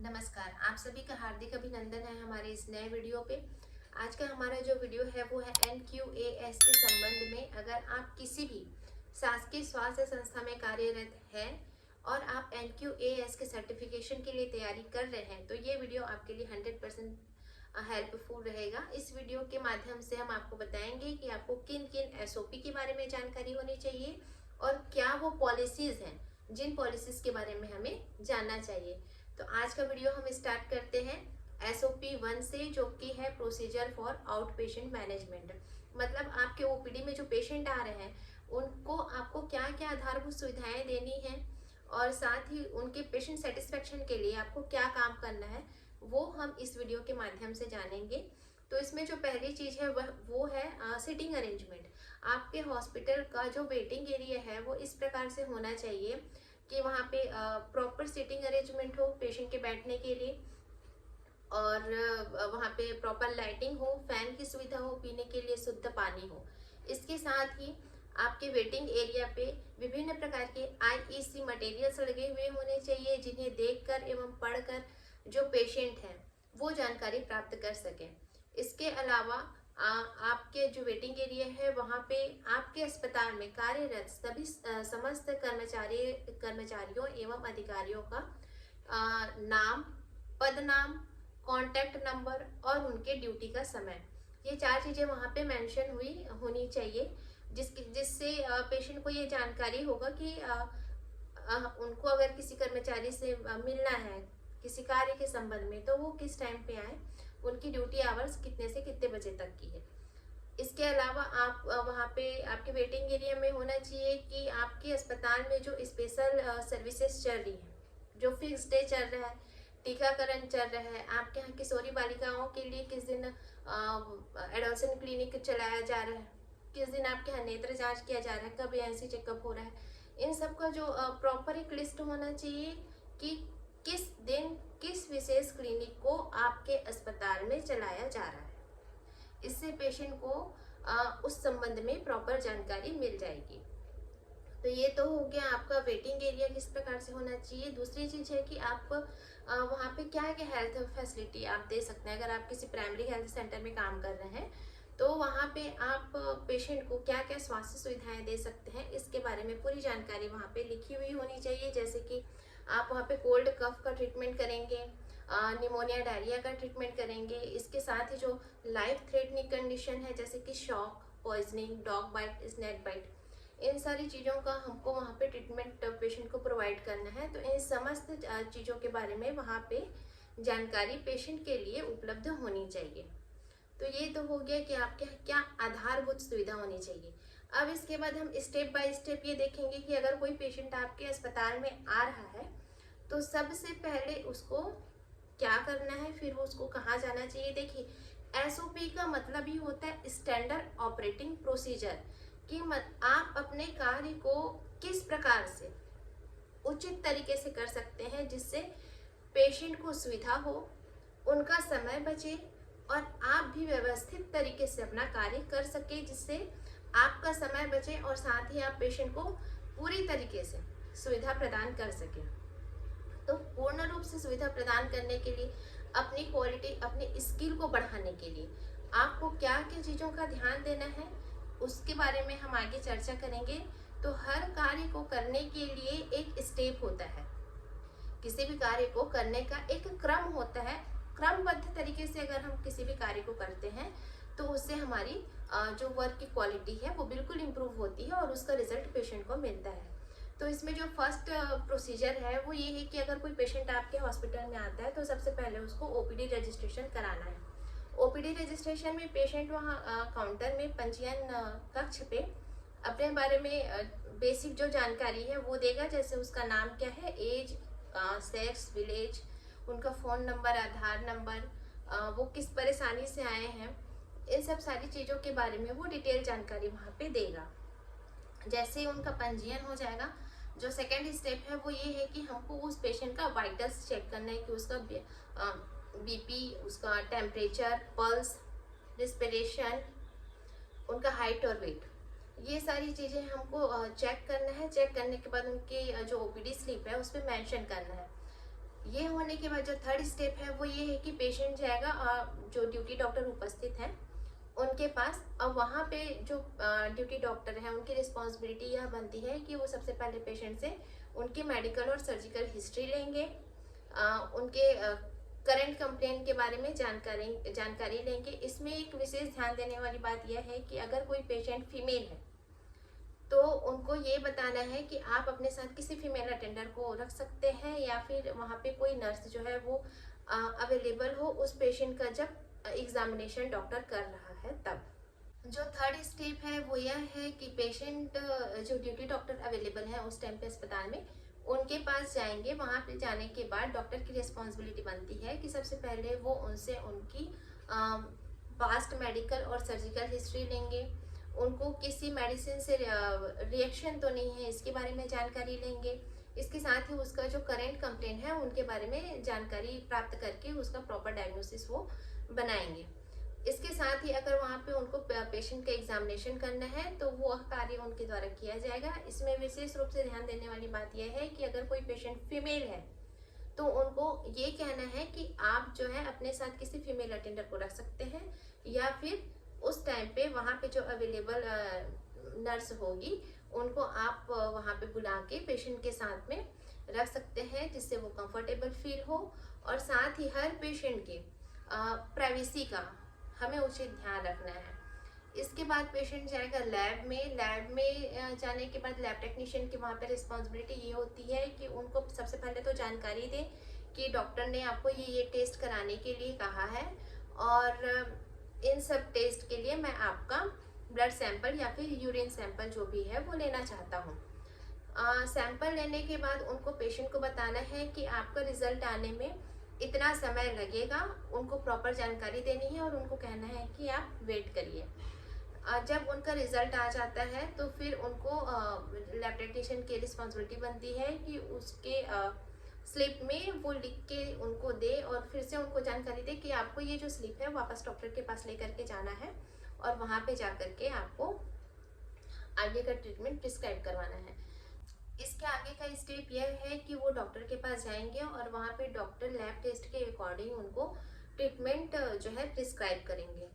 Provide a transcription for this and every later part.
नमस्कार, आप सभी का हार्दिक अभिनंदन है हमारे इस नए वीडियो पे। आज का हमारा जो वीडियो है वो है NQAS के संबंध में। अगर आप किसी भी शासकीय स्वास्थ्य संस्था में कार्यरत हैं और आप NQAS के सर्टिफिकेशन के लिए तैयारी कर रहे हैं तो ये वीडियो आपके लिए 100% हेल्पफुल रहेगा। इस वीडियो के माध्यम से हम आपको बताएंगे कि आपको किन किन SOP के बारे में जानकारी होनी चाहिए और क्या वो पॉलिसीज हैं जिन पॉलिसीज के बारे में हमें जानना चाहिए। तो आज का वीडियो हम स्टार्ट करते हैं SOP 1 से, जो कि है procedure for out patient management. मतलब आपके OPD में जो पेशेंट आ रहे हैं उनको आपको क्या क्या आधारभूत सुविधाएं देनी है और साथ ही उनके पेशेंट सेटिस्फेक्शन के लिए आपको क्या काम करना है वो हम इस वीडियो के माध्यम से जानेंगे। तो इसमें जो पहली चीज़ है वो है सिटिंग अरेंजमेंट। आपके हॉस्पिटल का जो वेटिंग एरिया है वो इस प्रकार से होना चाहिए कि वहाँ पे प्रॉपर सीटिंग अरेंजमेंट हो पेशेंट के बैठने के लिए, और वहाँ पे प्रॉपर लाइटिंग हो, फैन की सुविधा हो, पीने के लिए शुद्ध पानी हो। इसके साथ ही आपके वेटिंग एरिया पे विभिन्न प्रकार के IEC मटेरियल्स लगे हुए होने चाहिए जिन्हें देखकर एवं पढ़कर जो पेशेंट हैं वो जानकारी प्राप्त कर सकें। इसके अलावा आपके जो वेटिंग एरिया है वहाँ पे आपके अस्पताल में कार्यरत सभी समस्त कर्मचारियों एवं अधिकारियों का नाम, पद नाम, कॉन्टैक्ट नंबर और उनके ड्यूटी का समय, ये चार चीज़ें वहाँ पे मेंशन हुई होनी चाहिए जिससे पेशेंट को ये जानकारी होगा कि उनको अगर किसी कर्मचारी से मिलना है किसी कार्य के संबंध में तो वो किस टाइम पे आए, उनकी ड्यूटी आवर्स कितने से कितने बजे तक की है। इसके अलावा आप वहाँ पे आपके वेटिंग एरिया में होना चाहिए कि आपके अस्पताल में जो स्पेशल सर्विसेज चल रही हैं, जो फिक्स डे चल रहा है, टीकाकरण चल रहा है, आपके यहाँ किशोरी बालिकाओं के लिए किस दिन एडोलसेंट क्लिनिक चलाया जा रहा है, किस दिन आपके यहाँ नेत्र जांच किया जा रहा है, कब ANC चेकअप हो रहा है, इन सब का जो प्रॉपर एक लिस्ट होना चाहिए कि किस दिन किस विशेष क्लिनिक को आपके अस्पताल में चलाया जा रहा है। इससे पेशेंट को उस संबंध में प्रॉपर जानकारी मिल जाएगी। तो ये तो हो गया आपका वेटिंग एरिया किस प्रकार से होना चाहिए। दूसरी चीज़ है कि आप वहाँ पे क्या क्या हेल्थ फैसिलिटी आप दे सकते हैं। अगर आप किसी प्राइमरी हेल्थ सेंटर में काम कर रहे हैं तो वहाँ पे आप पेशेंट को क्या क्या स्वास्थ्य सुविधाएं दे सकते हैं इसके बारे में पूरी जानकारी वहाँ पे लिखी हुई होनी चाहिए। जैसे कि आप वहाँ पे कोल्ड कफ का ट्रीटमेंट करेंगे, निमोनिया डायरिया का ट्रीटमेंट करेंगे। इसके साथ ही जो लाइफ थ्रेटनिंग कंडीशन है जैसे कि shock, poisoning, dog bite, snake bite, इन सारी चीज़ों का हमको वहाँ पे ट्रीटमेंट पेशेंट को प्रोवाइड करना है। तो इन समस्त चीज़ों के बारे में वहाँ पे जानकारी पेशेंट के लिए उपलब्ध होनी चाहिए। तो ये तो हो गया कि आपके क्या आधारभूत सुविधा होनी चाहिए। अब इसके बाद हम स्टेप बाय स्टेप ये देखेंगे कि अगर कोई पेशेंट आपके अस्पताल में आ रहा है तो सबसे पहले उसको क्या करना है, फिर उसको कहाँ जाना चाहिए। देखिए, SOP का मतलब ही होता है स्टैंडर्ड ऑपरेटिंग प्रोसीजर कि आप अपने कार्य को किस प्रकार से उचित तरीके से कर सकते हैं जिससे पेशेंट को सुविधा हो, उनका समय बचे और आप भी व्यवस्थित तरीके से अपना कार्य कर सके जिससे आपका समय बचे और साथ ही आप पेशेंट को पूरी तरीके से सुविधा प्रदान कर सके। तो पूर्ण रूप से सुविधा प्रदान करने के लिए अपनी क्वालिटी, अपनी स्किल को बढ़ाने के लिए आपको क्या क्या चीज़ों का ध्यान देना है उसके बारे में हम आगे चर्चा करेंगे। तो हर कार्य को करने के लिए एक स्टेप होता है, किसी भी कार्य को करने का एक क्रम होता है। क्रमबद्ध तरीके से अगर हम किसी भी कार्य को करते हैं तो उससे हमारी जो वर्क की क्वालिटी है वो बिल्कुल इम्प्रूव होती है और उसका रिजल्ट पेशेंट को मिलता है। तो इसमें जो फर्स्ट प्रोसीजर है वो ये है कि अगर कोई पेशेंट आपके हॉस्पिटल में आता है तो सबसे पहले उसको OPD रजिस्ट्रेशन कराना है। OPD रजिस्ट्रेशन में पेशेंट वहाँ काउंटर में पंजीयन कक्ष पे अपने बारे में बेसिक जो जानकारी है वो देगा। जैसे उसका नाम क्या है, एज, सेक्स, विलेज, उनका फ़ोन नंबर, आधार नंबर, वो किस परेशानी से आए हैं, इन सब सारी चीज़ों के बारे में वो डिटेल जानकारी वहाँ पे देगा। जैसे ही उनका पंजीयन हो जाएगा, जो सेकेंड स्टेप है वो ये है कि हमको उस पेशेंट का वाइटल्स चेक करना है कि उसका BP, उसका टेम्परेचर, पल्स, रिस्पिरेशन, उनका हाइट और वेट, ये सारी चीज़ें हमको चेक करना है। चेक करने के बाद उनकी जो OPD स्लिप है उस पर मेंशन करना है। ये होने के बाद जो थर्ड स्टेप है वो ये है कि पेशेंट जाएगा जो ड्यूटी डॉक्टर उपस्थित हैं उनके पास। अब वहाँ पे जो ड्यूटी डॉक्टर है उनकी रिस्पॉन्सिबिलिटी यह बनती है कि वो सबसे पहले पेशेंट से उनकी मेडिकल और सर्जिकल हिस्ट्री लेंगे, उनके करंट कंप्लेंट के बारे में जानकारी लेंगे। इसमें एक विशेष ध्यान देने वाली बात यह है कि अगर कोई पेशेंट फीमेल है तो उनको ये बताना है कि आप अपने साथ किसी फीमेल अटेंडर को रख सकते हैं या फिर वहाँ पे कोई नर्स जो है वो अवेलेबल हो उस पेशेंट का जब एग्जामिनेशन डॉक्टर कर रहा है तब। जो थर्ड स्टेप है वो यह है कि पेशेंट जो ड्यूटी डॉक्टर अवेलेबल है उस टाइम पे अस्पताल में उनके पास जाएंगे। वहाँ पे जाने के बाद डॉक्टर की रिस्पॉन्सिबिलिटी बनती है कि सबसे पहले वो उनसे उनकी पास्ट मेडिकल और सर्जिकल हिस्ट्री लेंगे, उनको किसी मेडिसिन से रिएक्शन तो नहीं है इसके बारे में जानकारी लेंगे। इसके साथ ही उसका जो करेंट कंप्लेंट है उनके बारे में जानकारी प्राप्त करके उसका प्रॉपर डायग्नोसिस वो बनाएंगे। इसके साथ ही अगर वहाँ पे उनको पेशेंट का एग्जामिनेशन करना है तो वो कार्य उनके द्वारा किया जाएगा। इसमें विशेष रूप से ध्यान देने वाली बात यह है कि अगर कोई पेशेंट फीमेल है तो उनको ये कहना है कि आप जो है अपने साथ किसी फीमेल अटेंडर को रख सकते हैं या फिर उस टाइम पे वहाँ पे जो अवेलेबल नर्स होगी उनको आप वहाँ पे बुला के पेशेंट के साथ में रख सकते हैं जिससे वो कंफर्टेबल फील हो। और साथ ही हर पेशेंट के प्राइवेसी का हमें उचित ध्यान रखना है। इसके बाद पेशेंट जाएगा लैब में जाने के बाद लैब टेक्नीशियन की वहाँ पे रिस्पॉन्सिबिलिटी ये होती है कि उनको सबसे पहले तो जानकारी दे कि डॉक्टर ने आपको ये टेस्ट कराने के लिए कहा है और इन सब टेस्ट के लिए मैं आपका ब्लड सैंपल या फिर यूरिन सैंपल जो भी है वो लेना चाहता हूँ। सैंपल लेने के बाद उनको पेशेंट को बताना है कि आपका रिजल्ट आने में इतना समय लगेगा, उनको प्रॉपर जानकारी देनी है और उनको कहना है कि आप वेट करिए। जब उनका रिजल्ट आ जाता है तो फिर उनको लैब टेक्नीशियन की रिस्पॉन्सिबिलिटी बनती है कि उसके स्लिप में वो लिख के उनको दे और फिर से उनको जानकारी दे कि आपको ये जो स्लिप है वापस डॉक्टर के पास लेकर के जाना है और वहाँ पे जाकर के आपको आगे का ट्रीटमेंट प्रिस्क्राइब करवाना है। इसके आगे का स्टेप यह है कि वो डॉक्टर के पास जाएंगे और वहाँ पे डॉक्टर लैब टेस्ट के अकॉर्डिंग उनको ट्रीटमेंट जो है प्रिस्क्राइब करेंगे।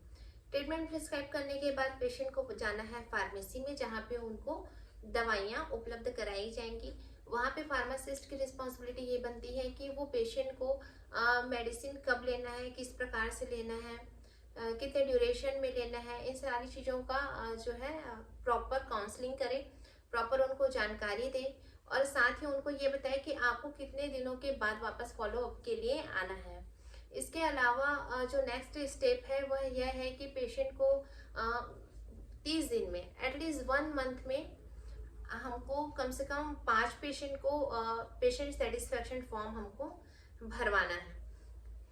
ट्रीटमेंट प्रिस्क्राइब करने के बाद पेशेंट को जाना है फार्मेसी में जहाँ पे उनको दवाइयाँ उपलब्ध कराई जाएंगी। वहाँ पे फार्मासिस्ट की रिस्पॉन्सिबिलिटी ये बनती है कि वो पेशेंट को मेडिसिन कब लेना है, किस प्रकार से लेना है, कितने ड्यूरेशन में लेना है, इन सारी चीज़ों का जो है प्रॉपर काउंसलिंग करें, प्रॉपर उनको जानकारी दें और साथ ही उनको ये बताएं कि आपको कितने दिनों के बाद वापस फॉलोअप के लिए आना है। इसके अलावा जो नेक्स्ट स्टेप है वह यह है कि पेशेंट को 30 दिन में एटलीस्ट 1 मंथ में हमको कम से कम 5 पेशेंट को पेशेंट सेटिस्फेक्शन फॉर्म हमको भरवाना है।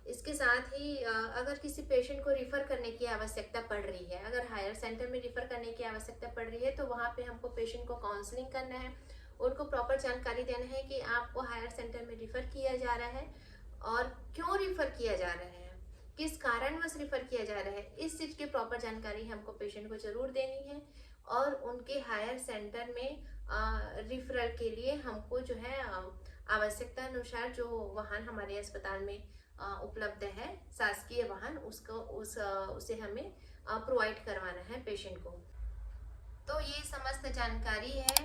इसके साथ ही अगर किसी पेशेंट को रिफ़र करने की आवश्यकता पड़ रही है, अगर हायर सेंटर में रिफ़र करने की आवश्यकता पड़ रही है तो वहाँ पे हमको पेशेंट को काउंसलिंग करना है, उनको प्रॉपर जानकारी देना है कि आपको हायर सेंटर में रिफ़र किया जा रहा है और क्यों रिफ़र किया जा रहा है, किस कारणवश रिफ़र किया जा रहा है। इस चीज़ की प्रॉपर जानकारी हमको पेशेंट को ज़रूर देनी है और उनके हायर सेंटर में रिफरल के लिए हमको जो है आवश्यकता अनुसार जो वाहन हमारे अस्पताल में उपलब्ध है, शासकीय वाहन, उसे हमें प्रोवाइड करवाना है पेशेंट को। तो ये समस्त जानकारी है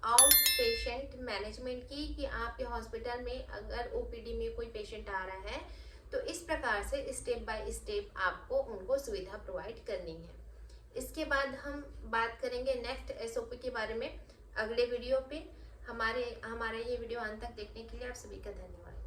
आउट पेशेंट मैनेजमेंट की कि आपके हॉस्पिटल में अगर ओपीडी में कोई पेशेंट आ रहा है तो इस प्रकार से स्टेप बाय स्टेप आपको उनको सुविधा प्रोवाइड करनी है। इसके बाद हम बात करेंगे नेक्स्ट एसओपी के बारे में अगले वीडियो पे। हमारा ये वीडियो अंत तक देखने के लिए आप सभी का धन्यवाद।